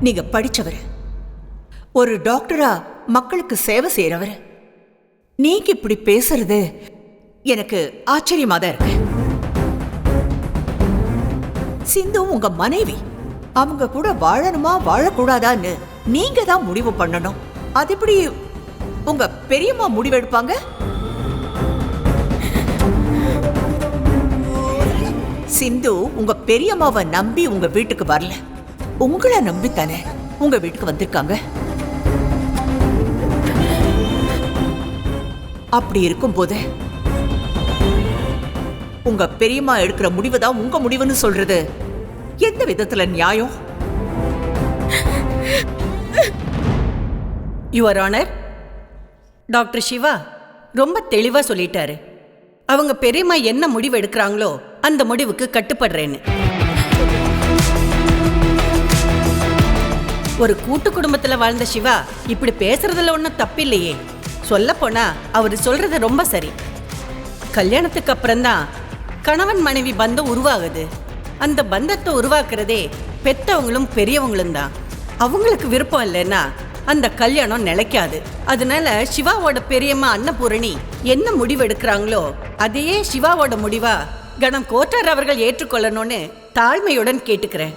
நீங்க படிச்சவர், ஒரு டாக்டரா மக்களுக்கு சேவை செய்யறவர். நீங்க இப்படி பேசுறது எனக்கு ஆச்சரியமா தான் இருக்கு. சிந்து உங்க மனைவி, அவங்க கூட வாழணுமா வாழக்கூடாதான்னு நீங்க தான் முடிவு பண்ணணும். அது எப்படி உங்க பெரியம்மா முடிவெடுப்பாங்க? சிந்து உங்க பெரியம்மாவை நம்பி உங்க வீட்டுக்கு வரல, உங்களை நம்பித்தானே உங்க வீட்டுக்கு வந்திருக்காங்க. அப்படி இருக்கும் போது உங்க பெரியம்மா எடுக்கிற முடிவு தான் உங்க முடிவுன்னு சொல்றது எந்த விதத்துல நியாயம்? யுவர் ஆனர், டாக்டர் சிவா ரொம்ப தெளிவா சொல்லிட்டாரு. அவங்க பெரியம்மா என்ன முடிவு எடுக்கிறாங்களோ அந்த முடிவுக்கு கட்டுப்படுறேன்னு. ஒரு கூட்டு குடும்பத்துல வாழ்ந்த சிவா இப்படி பேசுறதுல ஒன்றும் தப்பில்லையே. சொல்ல போனா அவர் சொல்றது ரொம்ப சரி. கல்யாணத்துக்கு அப்புறம்தான் கணவன் மனைவி பந்தம் உருவாகுது. அந்த பந்தத்தை உருவாக்குறதே பெத்தவங்களும் பெரியவங்களும் தான். அவங்களுக்கு விருப்பம் இல்லைன்னா அந்த கல்யாணம் நிலைக்காது. அதனால சிவாவோட பெரியம்மா அன்னபூரணி என்ன முடிவு எடுக்கிறாங்களோ அதையே சிவாவோட முடிவா கணம் கோட்டார் அவர்கள் ஏற்றுக்கொள்ளணும்னு தாழ்மையுடன் கேட்டுக்கிறேன்.